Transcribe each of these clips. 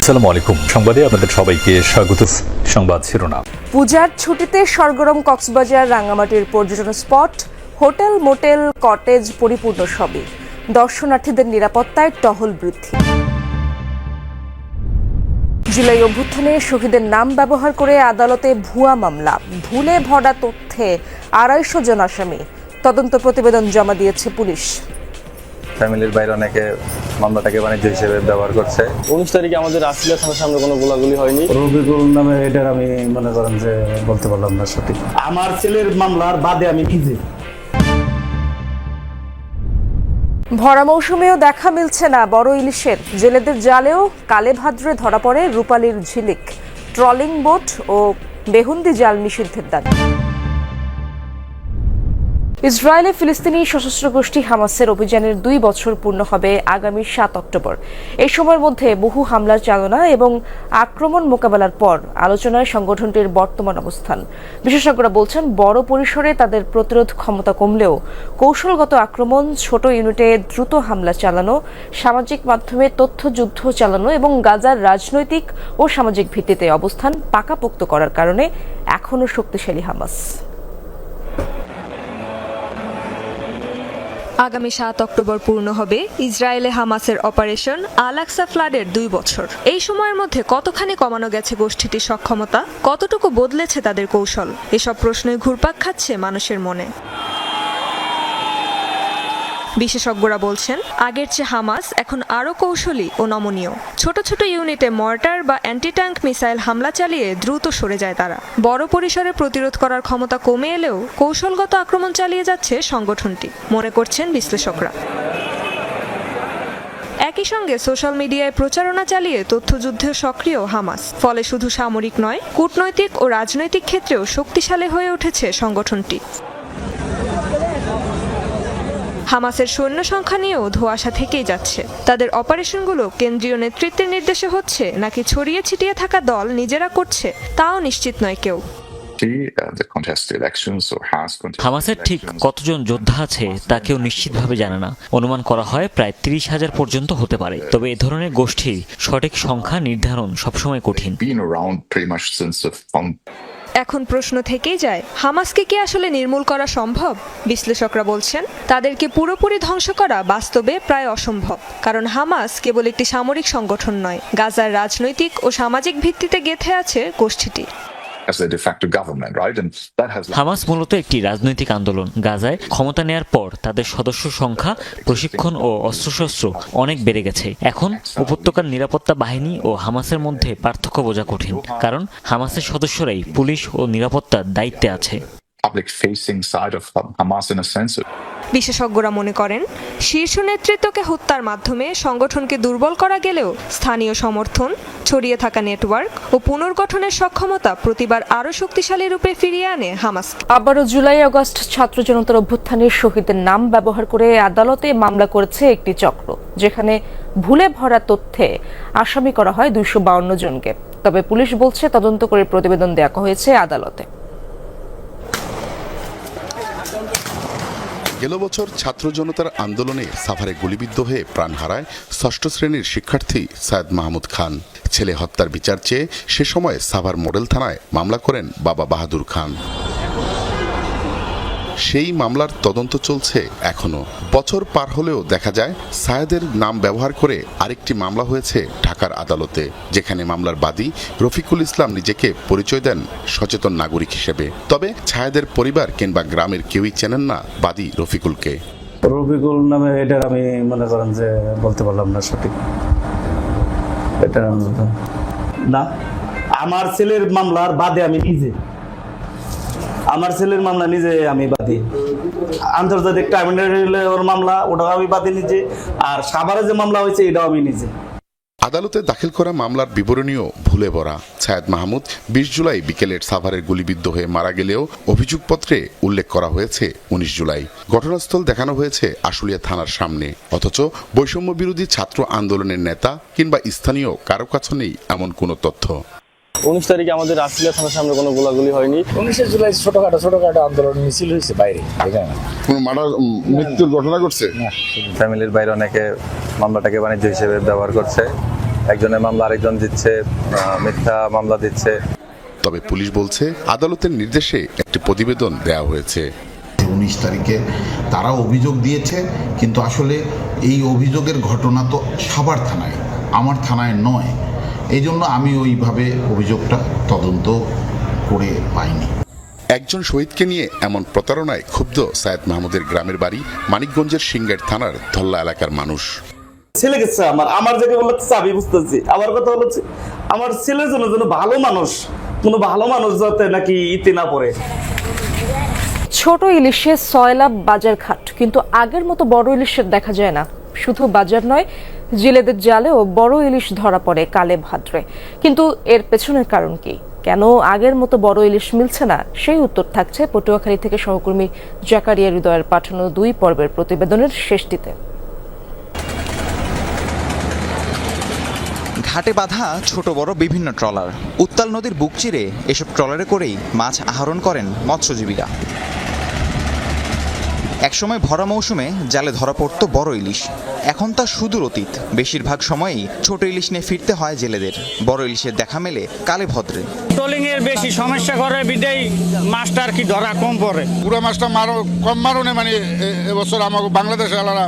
আসসালামু আলাইকুম। সংবাদে আপনাদের সবাইকে স্বাগত। সংবাদ শিরোনাম। পূজার ছুটিতে সরগরম কক্সবাজার, রাঙ্গামাটির পর্যটন স্পট, হোটেল, মোটেল, কটেজ পরিপূর্ণ সবই। দর্শনার্থীদের নিরাপত্তায় টহল বৃদ্ধি। জুলাই অভ্যুত্থানে শহীদের নাম ব্যবহার করে আদালতে ভুয়া মামলা, ভুলে ভরা তথ্যে 250 জন আসামি। তদন্ত প্রতিবেদন জমা দিয়েছে পুলিশ। ফ্যামিলির বাইরে অনেকে মামলাটাকে বাণিজ্য হিসেবে ব্যবহার করছে। 19 তারিখে আমাদের আসিয়া থানার সামনে কোনো গোলাগুলি হয়নি। রবিকুল নামে এটার আমি মনে করেন যে বলতে পারলাম না সঠিক। আমার ছেলের মামলার বাদে আমি নিজে। ভরা মৌসুমেও দেখা মিলছে না বড় ইলিশের। জেলেদের জালেও কালে ভাদ্রে ধরা পড়ে রূপালীর ঝিলিক। ট্রলিং বোট ও বেহুন্দি জাল নিষিদ্ধের দাবি। ইসরায়েলে ফিলিস্তিনি সশস্ত্র গোষ্ঠী হামাসের অভিযানের 2 বছর পূর্ণ হবে আগামী 7 অক্টোবর। এই সময়ের মধ্যে বহু হামলার চালনা এবং আক্রমণ মোকাবেলার পর আলোচনায় সংগঠনটির বর্তমান অবস্থান। বিশেষজ্ঞরা বলছেন, বড় পরিসরে তাদের প্রতিরোধ ক্ষমতা কমলেও কৌশলগত আক্রমণ, ছোট ইউনিটে দ্রুত হামলা চালানো, সামাজিক মাধ্যমে তথ্যযুদ্ধ চালানো এবং গাজার রাজনৈতিক ও সামাজিক ভিত্তিতে অবস্থান পাকাপোক্ত করার কারণে এখনও শক্তিশালী হামাস। আগামী 7 অক্টোবর পূর্ণ হবে ইসরায়েলে হামাসের অপারেশন আল আকসা ফ্লাডের 2 বছর। এই সময়ের মধ্যে কতখানি কমানো গেছে গোষ্ঠীটির সক্ষমতা, কতটুকু বদলেছে তাদের কৌশল, এসব প্রশ্নই ঘুরপাক খাচ্ছে মানুষের মনে। বিশেষজ্ঞরা বলছেন, আগের চেয়ে হামাস এখন আরও কৌশলী ও নমনীয়। ছোট ছোট ইউনিটে মর্টার বা অ্যান্টি ট্যাঙ্ক মিসাইল হামলা চালিয়ে দ্রুত সরে যায় তারা। বড় পরিসরে প্রতিরোধ করার ক্ষমতা কমে এলেও কৌশলগত আক্রমণ চালিয়ে যাচ্ছে সংগঠনটি, মনে করছেন বিশ্লেষকরা। একই সঙ্গে সোশ্যাল মিডিয়ায় প্রচারণা চালিয়ে তথ্যযুদ্ধে সক্রিয় হামাস। ফলে শুধু সামরিক নয়, কূটনৈতিক ও রাজনৈতিক ক্ষেত্রেও শক্তিশালী হয়ে উঠেছে সংগঠনটি। হামাসের সৈন্য সংখ্যা নিয়েও ধোঁয়াশা থেকেই যাচ্ছে। তাদের অপারেশনগুলো কেন্দ্রীয় নেতৃত্বের নির্দেশে হচ্ছে নাকি ছড়িয়ে ছিটিয়ে থাকা দল নিজেরা করছে, তাও নিশ্চিত নয় কেউ। হামাসের ঠিক কতজন যোদ্ধা আছে তা কেউ নিশ্চিতভাবে জানে না। অনুমান করা হয় প্রায় 30,000 পর্যন্ত হতে পারে। তবে এ ধরনের গোষ্ঠীর সঠিক সংখ্যা নির্ধারণ সবসময় কঠিন। এখন প্রশ্ন থেকেই যায়, হামাসকে কি আসলে নির্মূল করা সম্ভব? বিশ্লেষকরা বলছেন, তাদেরকে পুরোপুরি ধ্বংস করা বাস্তবে প্রায় অসম্ভব। কারণ হামাস কেবল একটি সামরিক সংগঠন নয়, গাজার রাজনৈতিক ও সামাজিক ভিত্তিতে গেঁথে আছে গোষ্ঠীটি। হামাস মূলত একটি রাজনৈতিক আন্দোলন। গাজায় ক্ষমতা নেয়ার পর তাদের সদস্য সংখ্যা, প্রশিক্ষণ ও অস্ত্রশস্ত্র অনেক বেড়ে গেছে। এখন উপত্যকার নিরাপত্তা বাহিনী ও হামাসের মধ্যে পার্থক্য বোঝা কঠিন, কারণ হামাসের সদস্যরাই পুলিশ ও নিরাপত্তার দায়িত্বে আছে। বিশেষজ্ঞরা মনে করেন, শীর্ষ নেতৃত্বকে হত্যার মাধ্যমে সংগঠনকে দুর্বল করা গেলেও স্থানীয় সমর্থন, ছড়িয়ে থাকা নেটওয়ার্ক ও পুনর্গঠনের সক্ষমতা প্রতিবার আরও শক্তিশালী রূপে ফিরিয়ে আনে হামাস। আবারও জুলাই আগস্ট ছাত্র জনতার অভ্যুত্থানের শহীদের নাম ব্যবহার করে আদালতে মামলা করেছে একটি চক্র, যেখানে ভুলে ভরা তথ্যে আসামি করা হয় 252 জনকে। তবে পুলিশ বলছে, তদন্ত করে প্রতিবেদন দেওয়া হয়েছে আদালতে। গেল বছর ছাত্র জনতার আন্দোলনে সাভারে গুলিবিদ্ধ হয়ে প্রাণ হারায় 6ষ্ঠ শ্রেণীর শিক্ষার্থী সায়েদ মাহমুদ খান। ছেলে হত্যার বিচার চেয়ে সে সময় সাভার মডেল থানায় মামলা করেন বাবা বাহাদুর খান। সেই মামলার তদন্ত চলছে এখনো। বছর পার হলেও দেখা যায় সায়েদের নাম ব্যবহার করে আরেকটি মামলা হয়েছে ঢাকার আদালতে, যেখানে মামলার বাদী রফিকুল ইসলাম নিজেকে পরিচয় দেন সচেতন নাগরিক হিসেবে। তবে সায়েদের পরিবার কিংবা গ্রামের কেউই চেনেন না বাদী রফিকুলকে। রবিকুল নামে এটার আমি মনে করেন যে বলতে পারলাম না সঠিক। এটা না, আমার ছেলের মামলার বাদে আমি নিজে। আমার ছেলের মামলা নিজে আমি বাদী। আন্তর্জাতিক ট্রাইব্যুনালের মামলা, ওটাও আমি বাদী নিজে। আর সাভারে যে মামলা হয়েছে, এটাও আমি নিজে। আদালতে দাখিল করা মামলার বিবরণীও ভুলে ভরা। সায়েদ মাহমুদ 20 জুলাই বিকেলের সাভারের গুলিবিদ্ধ হয়ে মারা গেলেও অভিযোগপত্রে উল্লেখ করা হয়েছে 19 জুলাই। ঘটনাস্থল দেখানো হয়েছে আশুলিয়া থানার সামনে। অথচ বৈষম্য বিরোধী ছাত্র আন্দোলনের নেতা কিংবা স্থানীয় কারো কাছে নেই এমন কোনো তথ্য। 19 তারিখে আমাদের আসিয়া থানার সামনে কোনো গোলাগুলি হয়নি। 19 জুলাই ছোটখাটো আন্দোলন মিছিল হয়েছে বাইরে। কোনো মৃত্যুর ঘটনা ঘটছে? ফ্যামিলির বাইরে অনেকে মামলাটাকে বাণিজ্য হিসেবে ব্যবহার করছে। একজনের মামলা আরেকজন দিচ্ছে, মিথ্যা মামলা দিচ্ছে। তবে পুলিশ বলছে আদালতের নির্দেশে একটি প্রতিবেদন দেওয়া হয়েছে। 19 তারিখে তারা অভিযোগ দিয়েছে, কিন্তু আসলে এই অভিযোগের ঘটনা তো সাভার থানায়, আমার থানায় নয়। এই জন্য আমি ওইভাবে অভিযোগটা তদন্ত করে পাইনি। একজন শহীদকে নিয়ে এমন প্রতারণায় ক্ষুব্ধ সায়েদ মাহমুদের গ্রামের বাড়ি মানিকগঞ্জের সিংগাইর থানার ধল্লা এলাকার মানুষ। ছেলে গেছে আমার জায়গায় বলছে আমি বুঝতেছি। আমার কথা হচ্ছে আমার ছেলের জন্য ভালো মানুষ, কোনো ভালো মানুষ যাতে নাকি ইতে না পড়ে। ছোট ইলিশে 6 লাখ বাজার ঘাট, কিন্তু আগের মতো বড় ইলিশের দেখা যায় না। শুধু বাজার নয়, জেলেদের জালেও বড় ইলিশ ধরা পড়ে কালে ভাদ্রে। কিন্তু এর পেছনের কারণ কি? কেন আগের মতো বড় ইলিশ মিলছে না? সেই উত্তর থাকছে পটুয়াখালী থেকে সহকর্মী জাকারিয়া হৃদয়ের পাঠানো 2 পর্বের প্রতিবেদনের শেষটিতে। ঘাটে বাঁধা ছোট বড় বিভিন্ন ট্রলার, উত্তাল নদীর বুক চিরে এসব ট্রলারে করেই মাছ আহরণ করেন মৎস্যজীবীরা। একসময় ভরা মৌসুমে জালে ধরা পড়ত বড় ইলিশ, এখন তা সুদূর অতীত। বেশিরভাগ সময়ই ছোট ইলিশ নিয়ে ফিরতে হয় জেলেদের। বড় ইলিশের দেখা মেলে কালে ভদ্রে। ট্রলিং এর বেশি সমস্যা করে বিদায় মাছটা আর কি ধরা কম পড়ে। গুড়া মাছটা কম মারনে, মানে এবছর আমাকে বাংলাদেশে আলাদা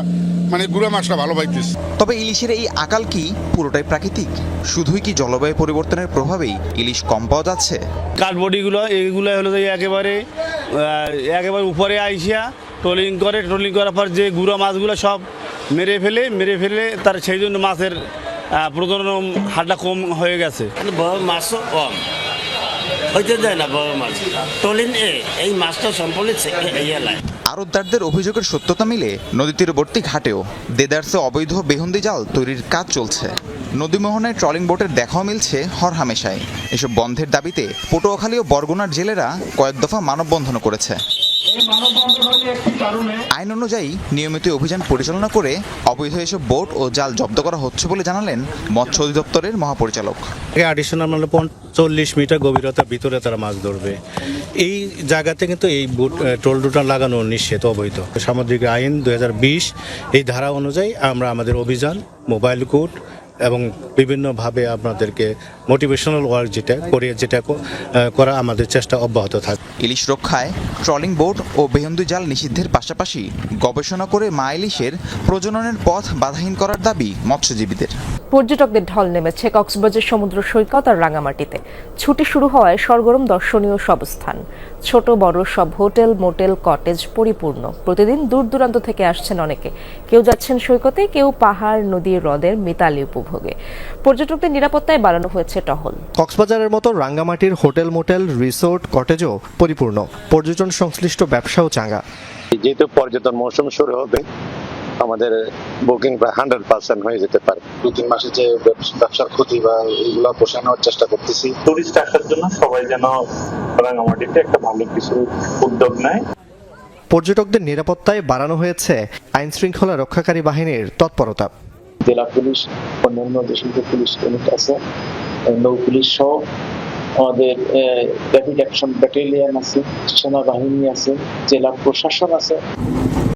মানে গুড়া মাছটা ভালো পাইতেছে। তবে ইলিশের এই আকাল কি পুরোটাই প্রাকৃতিক? শুধুই কি জলবায়ু পরিবর্তনের প্রভাবেই ইলিশ কম পাওয়া যাচ্ছে? কাঠবডিগুলো এইগুলো হলো একেবারে উপরে আইসিয়া ট্রলিং করার পর যে গুঁড়া মাছগুলো সব মেরে ফেলে তার সেই জন্য মাছের প্রজনন হারটা কম হয়ে গেছে। বড় মাছও কম হইতে দেয় না, বড় মাছ ট্রলিং এই মাছটা সম্পূর্ণ এলাই। আড়তদারদের অভিযোগের সত্যতা মিলে নদী তীরবর্তী ঘাটেও দেদারসে অবৈধ বেহুন্দি জাল তৈরির কাজ চলছে। নদীমোহনায় ট্রলিং বোটের দেখাও মিলছে হরহামেশায়। এসব বন্ধের দাবিতে পটুয়াখালী ও বরগুনার জেলেরা কয়েক দফা মানববন্ধন করেছে। আইন অনুযায়ী নিয়মিত অভিযান পরিচালনা করে অবৈধ এসব বোট ও জাল জব্দ করা হচ্ছে বলে জানালেন মৎস্য অধিদপ্তরের মহাপরিচালক। অ্যাডিশনাল 40 মিটার গভীরতার ভিতরে তারা মাছ ধরবে। এই জায়গাতে কিন্তু এই টোল রুটা লাগানো নিষেধ, অবৈধ। সামুদ্রিক আইন 2020 এই ধারা অনুযায়ী আমরা আমাদের অভিযান, মোবাইল কোড এবং বিভিন্নভাবে আপনাদেরকে মোটিভেশনাল ওয়ার্ক যেটা করা আমাদের চেষ্টা অব্যাহত থাকবে। ইলিশ রক্ষায় ট্রলিং বোট ও বেহুন্দি জাল নিষিদ্ধের পাশাপাশি গবেষণা করে মা ইলিশের প্রজননের পথ বাধাহীন করার দাবি মৎস্যজীবীদের। পর্যটকদের ঢল নেমেছে কক্সবাজার সমুদ্র সৈকত আর রাঙামাটিতে। ছুটি শুরু হওয়ায় সরগরম দর্শনীয় সব স্থান, ছোট বড় সব হোটেল, মোটেল, কটেজ পরিপূর্ণ। প্রতিদিন দূর দূরান্ত থেকে আসছেন অনেকে। কেউ যাচ্ছেন সৈকতে, কেউ পাহাড়, নদী, হ্রদের মিতালি উপভোগে। পর্যটকদের নিরাপত্তায় বাড়ানো হয়েছে টহল। কক্সবাজারের মতো রাঙ্গামাটির হোটেল, মোটেল, রিসোর্ট, কটেজও পরিপূর্ণ। পর্যটন সংশ্লিষ্ট ব্যবসাও চাঙ্গা। যেহেতু পর্যটন মৌসুম শুরু হবে, আমাদের বুকিং প্রায় 100% হয়ে যেতে পারে। 2-3 মাসে যে ব্যবসার ক্ষতি বা এইগুলো পোষানোর চেষ্টা করতেছি। টুরিস্ট আসার জন্য সবাই যেন রাঙ্গামাটিতে একটা ভালো কিছু উদ্যোগ নেয়। পর্যটকদের নিরাপত্তায় বাড়ানো হয়েছে আইন শৃঙ্খলা রক্ষাকারী বাহিনীর তৎপরতা। জেলা পুলিশ, অন্যান্য দেশের পুলিশ ইউনিট আছে, নৌ পুলিশ সহ আমাদের র্যাপিড অ্যাকশন ব্যাটালিয়ন আছে, সেনাবাহিনী আছে, জেলা প্রশাসন আছে।